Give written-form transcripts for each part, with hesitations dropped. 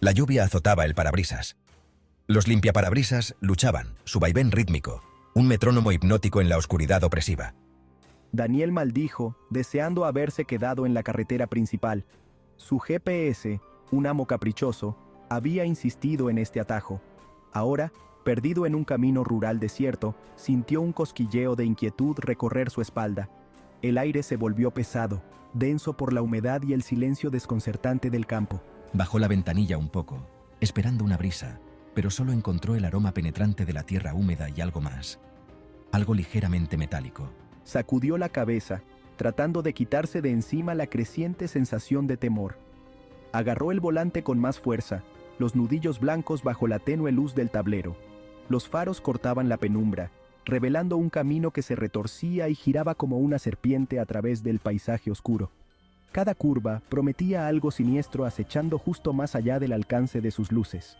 La lluvia azotaba el parabrisas. Los limpiaparabrisas luchaban, su vaivén rítmico, un metrónomo hipnótico en la oscuridad opresiva. Daniel maldijo, deseando haberse quedado en la carretera principal. Su GPS, un amo caprichoso, había insistido en este atajo. Ahora, perdido en un camino rural desierto, sintió un cosquilleo de inquietud recorrer su espalda. El aire se volvió pesado, denso por la humedad y el silencio desconcertante del campo. Bajó la ventanilla un poco, esperando una brisa, pero solo encontró el aroma penetrante de la tierra húmeda y algo más. Algo ligeramente metálico. Sacudió la cabeza, tratando de quitarse de encima la creciente sensación de temor. Agarró el volante con más fuerza, los nudillos blancos bajo la tenue luz del tablero. Los faros cortaban la penumbra, revelando un camino que se retorcía y giraba como una serpiente a través del paisaje oscuro. Cada curva prometía algo siniestro acechando justo más allá del alcance de sus luces.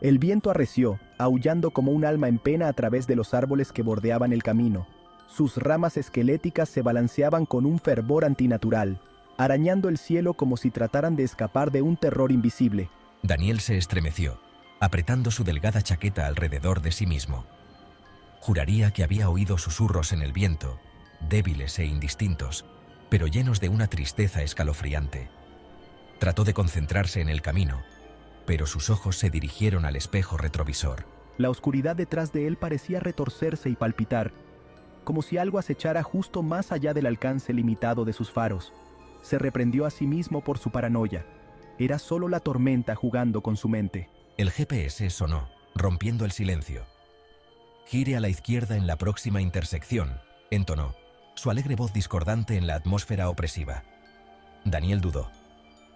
El viento arreció, aullando como un alma en pena a través de los árboles que bordeaban el camino. Sus ramas esqueléticas se balanceaban con un fervor antinatural, arañando el cielo como si trataran de escapar de un terror invisible. Daniel se estremeció, apretando su delgada chaqueta alrededor de sí mismo. Juraría que había oído susurros en el viento, débiles e indistintos, pero llenos de una tristeza escalofriante. Trató de concentrarse en el camino, pero sus ojos se dirigieron al espejo retrovisor. La oscuridad detrás de él parecía retorcerse y palpitar, como si algo acechara justo más allá del alcance limitado de sus faros. Se reprendió a sí mismo por su paranoia. Era solo la tormenta jugando con su mente. El GPS sonó, rompiendo el silencio. «Gire a la izquierda en la próxima intersección», entonó, su alegre voz discordante en la atmósfera opresiva. Daniel dudó.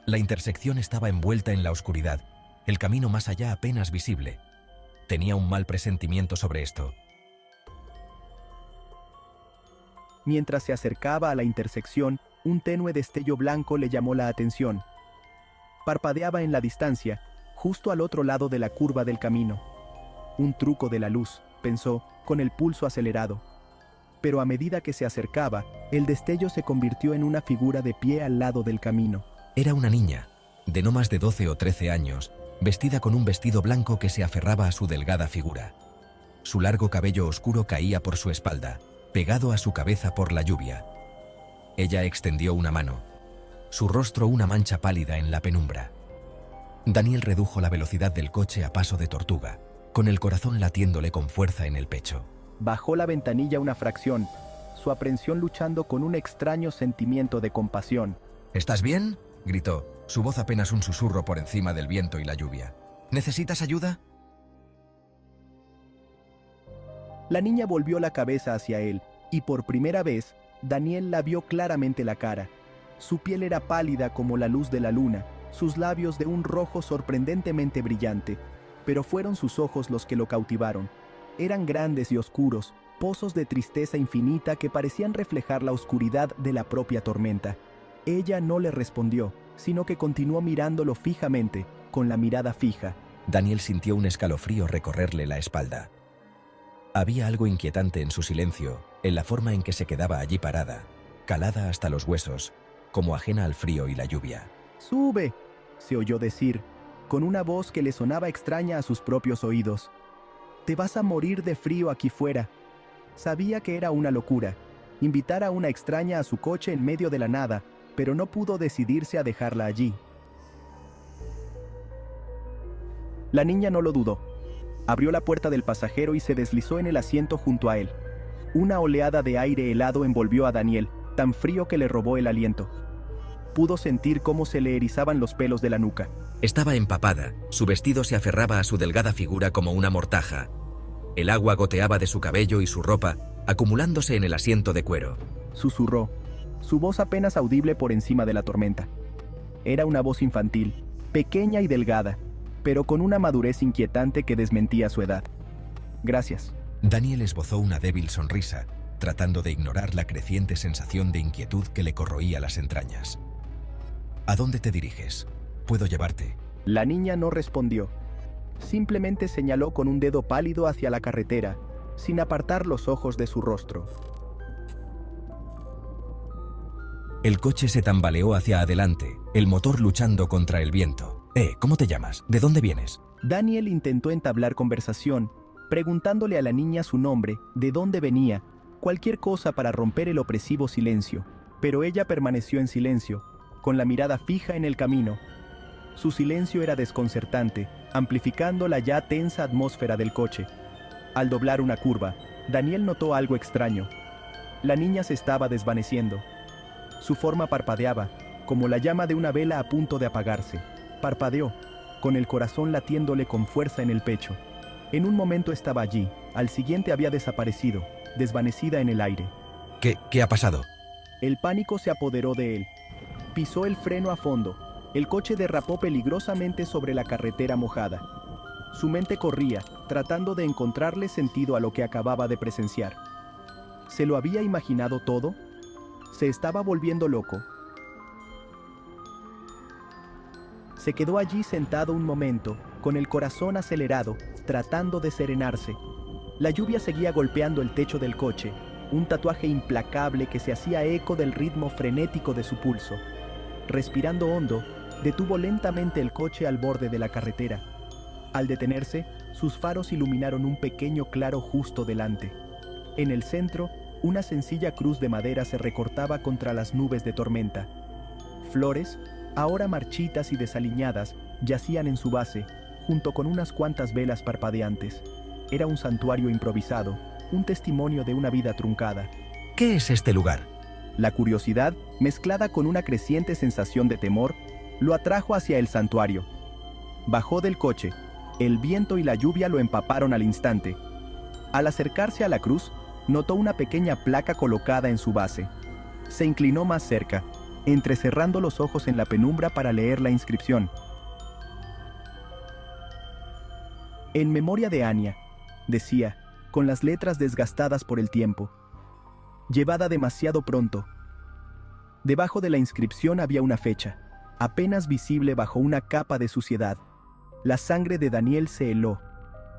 La intersección estaba envuelta en la oscuridad, el camino más allá apenas visible. Tenía un mal presentimiento sobre esto. Mientras se acercaba a la intersección, un tenue destello blanco le llamó la atención. Parpadeaba en la distancia, justo al otro lado de la curva del camino. Un truco de la luz, pensó, con el pulso acelerado. Pero a medida que se acercaba, el destello se convirtió en una figura de pie al lado del camino. Era una niña, de no más de 12 o 13 años, vestida con un vestido blanco que se aferraba a su delgada figura. Su largo cabello oscuro caía por su espalda, pegado a su cabeza por la lluvia. Ella extendió una mano, su rostro una mancha pálida en la penumbra. Daniel redujo la velocidad del coche a paso de tortuga, con el corazón latiéndole con fuerza en el pecho. Bajó la ventanilla una fracción, su aprensión luchando con un extraño sentimiento de compasión. «¿Estás bien?», gritó, su voz apenas un susurro por encima del viento y la lluvia. «¿Necesitas ayuda?». La niña volvió la cabeza hacia él, y por primera vez, Daniel la vio claramente la cara. Su piel era pálida como la luz de la luna, sus labios de un rojo sorprendentemente brillante, pero fueron sus ojos los que lo cautivaron. Eran grandes y oscuros, pozos de tristeza infinita que parecían reflejar la oscuridad de la propia tormenta. Ella no le respondió, sino que continuó mirándolo fijamente, con la mirada fija. Daniel sintió un escalofrío recorrerle la espalda. Había algo inquietante en su silencio, en la forma en que se quedaba allí parada, calada hasta los huesos, como ajena al frío y la lluvia. «¡Sube!», se oyó decir, con una voz que le sonaba extraña a sus propios oídos. «Te vas a morir de frío aquí fuera». Sabía que era una locura, invitar a una extraña a su coche en medio de la nada, pero no pudo decidirse a dejarla allí. La niña no lo dudó. Abrió la puerta del pasajero y se deslizó en el asiento junto a él. Una oleada de aire helado envolvió a Daniel, tan frío que le robó el aliento. Pudo sentir cómo se le erizaban los pelos de la nuca. Estaba empapada, su vestido se aferraba a su delgada figura como una mortaja. El agua goteaba de su cabello y su ropa, acumulándose en el asiento de cuero. Susurró, su voz apenas audible por encima de la tormenta. Era una voz infantil, pequeña y delgada, pero con una madurez inquietante que desmentía su edad. «Gracias». Daniel esbozó una débil sonrisa, tratando de ignorar la creciente sensación de inquietud que le corroía las entrañas. «¿A dónde te diriges? ¿Puedo llevarte?». La niña no respondió. Simplemente señaló con un dedo pálido hacia la carretera, sin apartar los ojos de su rostro. El coche se tambaleó hacia adelante, el motor luchando contra el viento. ¿Cómo te llamas? ¿De dónde vienes? Daniel intentó entablar conversación, preguntándole a la niña su nombre, de dónde venía, cualquier cosa para romper el opresivo silencio, pero ella permaneció en silencio, con la mirada fija en el camino. Su silencio era desconcertante, amplificando la ya tensa atmósfera del coche. Al doblar una curva, Daniel notó algo extraño. La niña se estaba desvaneciendo. Su forma parpadeaba, como la llama de una vela a punto de apagarse. Parpadeó, con el corazón latiéndole con fuerza en el pecho. En un momento estaba allí, al siguiente había desaparecido, desvanecida en el aire. ¿Qué ha pasado? El pánico se apoderó de él. Pisó el freno a fondo. El coche derrapó peligrosamente sobre la carretera mojada. Su mente corría, tratando de encontrarle sentido a lo que acababa de presenciar. ¿Se lo había imaginado todo? ¿Se estaba volviendo loco? Se quedó allí sentado un momento, con el corazón acelerado, tratando de serenarse. La lluvia seguía golpeando el techo del coche, un tatuaje implacable que se hacía eco del ritmo frenético de su pulso. Respirando hondo, detuvo lentamente el coche al borde de la carretera. Al detenerse, sus faros iluminaron un pequeño claro justo delante. En el centro, una sencilla cruz de madera se recortaba contra las nubes de tormenta. Flores, ahora marchitas y desaliñadas, yacían en su base, junto con unas cuantas velas parpadeantes. Era un santuario improvisado, un testimonio de una vida truncada. ¿Qué es este lugar? La curiosidad, mezclada con una creciente sensación de temor, lo atrajo hacia el santuario. Bajó del coche. El viento y la lluvia lo empaparon al instante. Al acercarse a la cruz, notó una pequeña placa colocada en su base. Se inclinó más cerca, entrecerrando los ojos en la penumbra para leer la inscripción. En memoria de Anya, decía, con las letras desgastadas por el tiempo. Llevada demasiado pronto. Debajo de la inscripción había una fecha, apenas visible bajo una capa de suciedad. La sangre de Daniel se heló.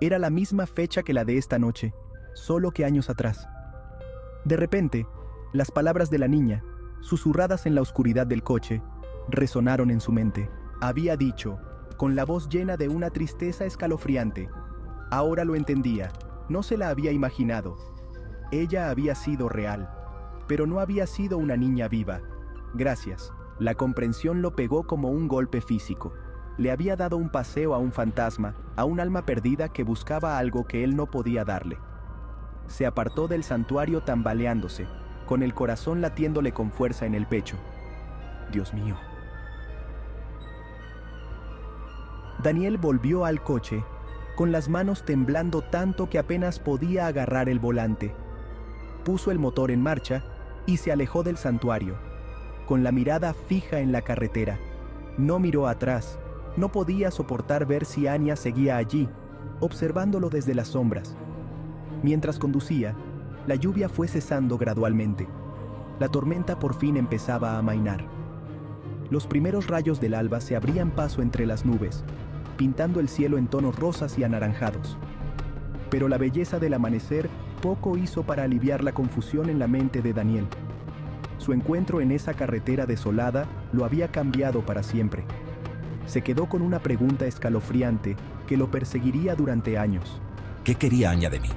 Era la misma fecha que la de esta noche, solo que años atrás. De repente, las palabras de la niña, susurradas en la oscuridad del coche, resonaron en su mente. Había dicho, con la voz llena de una tristeza escalofriante. Ahora lo entendía, no se la había imaginado. Ella había sido real, pero no había sido una niña viva. Gracias. La comprensión lo pegó como un golpe físico. Le había dado un paseo a un fantasma, a un alma perdida que buscaba algo que él no podía darle. Se apartó del santuario tambaleándose, con el corazón latiéndole con fuerza en el pecho. Dios mío. Daniel volvió al coche, con las manos temblando tanto que apenas podía agarrar el volante. Puso el motor en marcha y se alejó del santuario, con la mirada fija en la carretera. No miró atrás. No podía soportar ver si Anya seguía allí, observándolo desde las sombras. Mientras conducía, la lluvia fue cesando gradualmente. La tormenta por fin empezaba a amainar. Los primeros rayos del alba se abrían paso entre las nubes, pintando el cielo en tonos rosas y anaranjados. Pero la belleza del amanecer poco hizo para aliviar la confusión en la mente de Daniel. Su encuentro en esa carretera desolada lo había cambiado para siempre. Se quedó con una pregunta escalofriante que lo perseguiría durante años. ¿Qué quería Anya de mí?